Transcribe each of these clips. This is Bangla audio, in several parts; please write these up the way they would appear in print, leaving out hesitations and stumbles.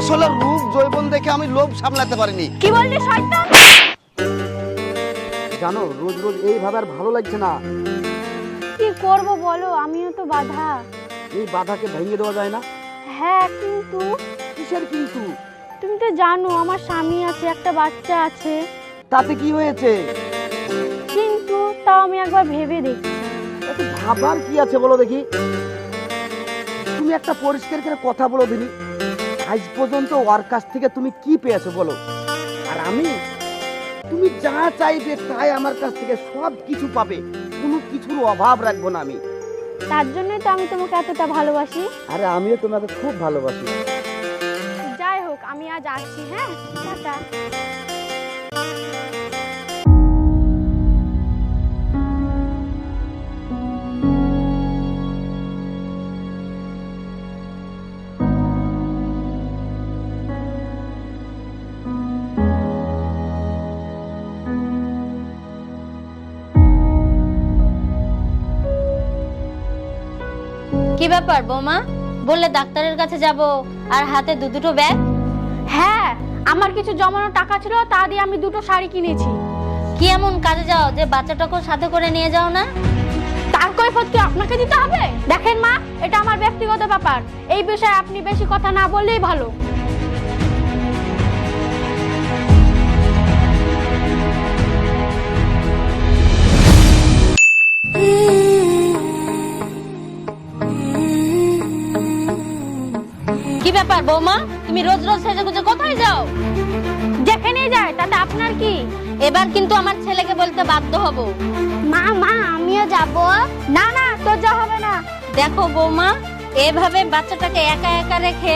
আসলে রূপ জৈবন দেখে আমি লোভ সামলাতে পারিনি। কি বললি শয়তান? জানো রোজ রোজ এইভাবে আর ভালো লাগছে না। কি করব বলো, আমিও তো বাধা। এই বাধাকে ভেঙে দেওয়া যায় না? হ্যাঁ, কিন্তু কিসের কিন্তু? তুমি তো জানো আমার স্বামী আছে, একটা বাচ্চা আছে। তাতে কি হয়েছে? কিন্তু তাও আমি একবার ভেবে দেখছি। এত ভাবার কি আছে বলো দেখি। তুমি একটা পরিষ্কার করে কথা বলো দিনি, আজ পর্যন্ত ওর কাছ থেকে তুমি কি পেয়েছো বলো? আর আমি, তুমি যা চাইবে তাই আমার কাছ থেকে সব কিছু পাবে, কোনো কিছুর অভাব রাখবো না আমি। তার জন্যই তো আমি তোমাকে এতটা ভালোবাসি। আরে আমিও তোমাকে খুব ভালোবাসি। যাই হোক, আমি আজ আসছি। হ্যাঁ, টাটা। কি ব্যাপার বৌমা, বললে ডাক্তারের কাছে যাব আর হাতে দুটো ব্যাগ? হ্যাঁ, আমার কিছু জমানো টাকা ছিল, তা দিয়ে আমি দুটো শাড়ি কিনেছি। কি এমন কাজে যাও যে বাচ্চাটাকে সাথে করে নিয়ে যাও না? তার কৈফিয়ত কি আপনাকে দিতে হবে? দেখেন মা, এটা আমার ব্যক্তিগত ব্যাপার, এই বিষয়ে আপনি বেশি কথা না বললেই ভালো। কি ব্যাপার বৌমা, তুমি রোজ রোজ সেজেগুজে কোথায় যাও? যেখানেই যায় তাতে আপনার কি? এবার কিন্তু আমার ছেলেকে বলতে বাধ্য হব। মা মা, আমিও যাব। না না, তোর যা হবে না। দেখো বৌমা, এভাবে বাচ্চাটাকে একা একা রেখে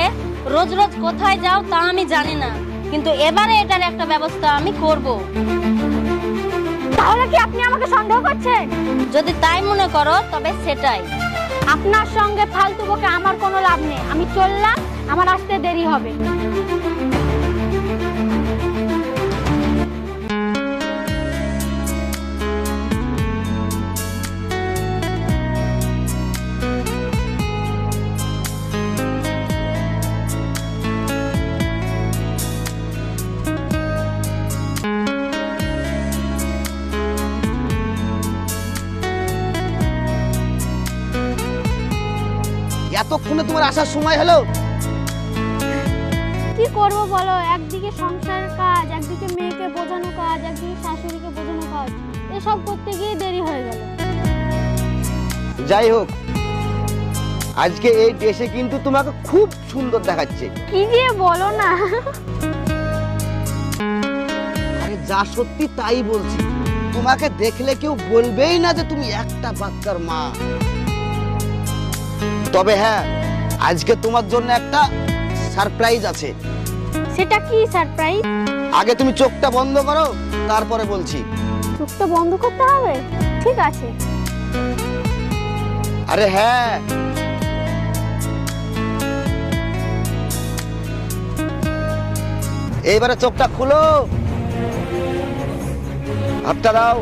রোজ রোজ কোথায় যাও তা আমি জানি না, কিন্তু এবারে এটার একটা ব্যবস্থা আমি করব। তাহলে কি আপনি আমাকে সন্দেহ করছেন? যদি তাই মনে করো তবে সেটাই। আপনার সঙ্গে ফালতু বকে আমার কোনো লাভ নেই। আমি চললাম, আমার আসতে দেরি হবে। এতক্ষণে তোমার আসার সময় হলো? কি করব বলো, একদিকে সংসারের কাজ, একদিকে মেয়েকে বোঝানো কাজ, একদিকে শাশুড়িকে বোঝানো কাজ, এসব করতে গিয়ে দেরি হয়ে গেল। যাই হোক, আজকে এই ড্রেসে কিন্তু তোমাকে খুব সুন্দর দেখাচ্ছে। কি যে বলো না। আরে যা সত্যি তাই বলছি, তোমাকে দেখলে কেউ বলবেই না যে তুমি একটা বাচ্চার মা। তবে হ্যাঁ, আজকে তোমার জন্য একটা সারপ্রাইজ আছে। সেটা কি সারপ্রাইজ? আগে তুমি চোখটা বন্ধ করো, তারপরে বলছি। চোখটা বন্ধ করতে হবে? ঠিক আছে। আরে হ্যাঁ, এইবারে চোখটা খুলো, হাতটা দাও।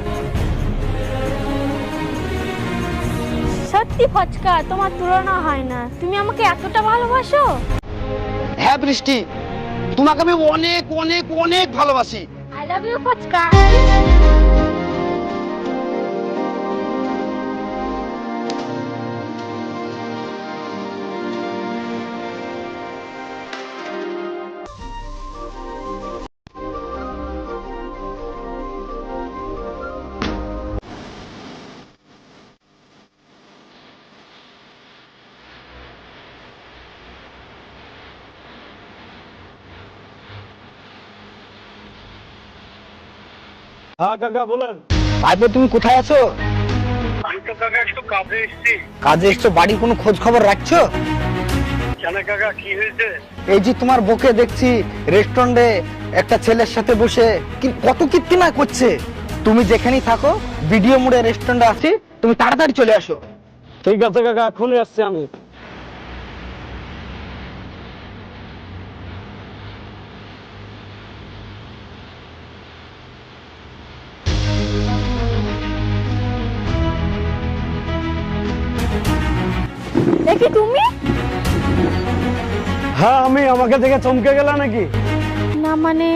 সত্যি ফচকা, তোমার তুলনা হয় না। তুমি আমাকে এতটা ভালোবাসো? হ্যাঁ বৃষ্টি, তোমাকে আমি অনেক অনেক অনেক ভালোবাসি। I love you fuchka. হ্যাঁ কাকা বলেন। ভাইপো তুমি কোথায় আছো? আমি তো কাকা একটু কাজে এসেছি। কাজে এসছো, বাড়ির কোনো খোঁজ খবর রাখছো? কেন কাকা, কি হয়েছে? এই যে তোমার বউকে দেখছি রেস্টুরেন্টে একটা ছেলের সাথে বসে কত কীর্তিমা করছে। তুমি যেখানেই থাকো, ভিডিও মোড়ে রেস্টুরেন্টে আছি, তুমি তাড়াতাড়ি চলে আসো। ঠিক আছে কাকা, এখনই আসছি আমি। দেখি তুমি। হ্যাঁ আমি, আমাকে দেখে চমকে গেল নাকি? না মানে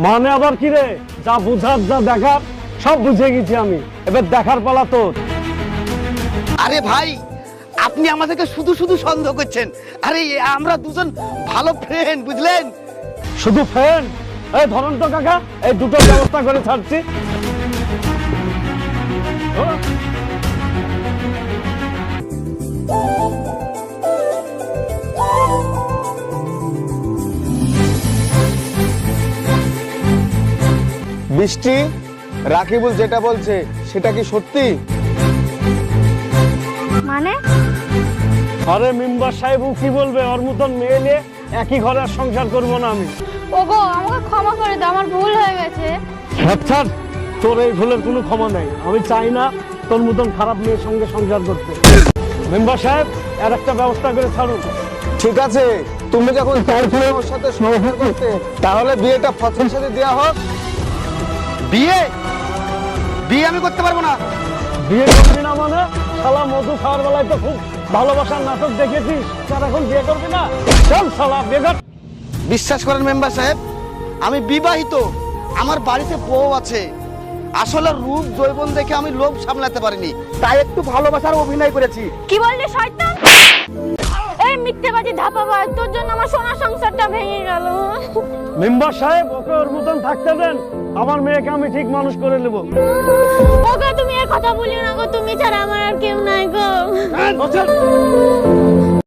মানে আবার কি রে? যা বুঝার যা দেখার সব বুঝে গেছি আমি, এবার দেখার পালা তোর। আরে ভাই, আপনি আমাদেরকে শুধু শুধু সন্দেহ করছেন। আরে আমরা দুজন ভালো ফ্রেন্ড, বুঝলেন? শুধু ফ্যান? এই ধরন তো কাকা, এই দুটো ব্যবস্থা করে ছাড়ছি। ও, বৃষ্টি, রাকিবুল যেটা বলছে সেটা কি সত্যি? মানে আরে মেম্বার সাহেব ও কি বলবে? ওর মতন মেয়ে নিয়ে একই ঘরে আর সংসার করবো না আমি। ওগো আমাকে ক্ষমা করে দাও, আমার ভুল হয়ে গেছে। আচ্ছা, তোর এই ভুলের কোনো ক্ষমা নেই। আমি চাই না তোর মতন খারাপ মেয়ের সঙ্গে সংসার করতে। মেম্বার সাহেব, এর একটা ব্যবস্থা করে ছাড়ুন। ঠিক আছে, তুমি যখন তার ফলে ওর সাথে সংসার করতে, তাহলে বিয়েটা ফসলের সাথে দেওয়া হোক। বিয়ে বিয়ে আমি করতে পারবো না। বিয়ে করবি না মানে? শালা মধু খাওয়ার বেলায় তো খুব ভালোবাসার নাটক দেখেছিস, আর এখন বিয়ে করবি না? চল শালা বিয়ে কর। বিশ্বাস করেন মেম্বার সাহেব, আমি বিবাহিত, আমার বাড়িতে বউ আছে। আসলে রূপ জৈবন দেখে আমি লোভ সামলাতে পারিনি, তাই একটু ভালোবাসার অভিনয় করেছি। কি বললি শয়তান? এই মিথ্যেবাজি ধাপাবাজ, তোর জন্য আমার সোনা সংসারটা ভেঙে গেল। মেম্বার সাহেব, ওকে ওর মতন থাকতে দেন। আমার মেয়েকে আমি ঠিক মানুষ করে নেব। ওগো তুমি এর কথা বলিও না গো, তুমি ছাড়া আমার আর কেউ নাই গো। হ্যাঁ,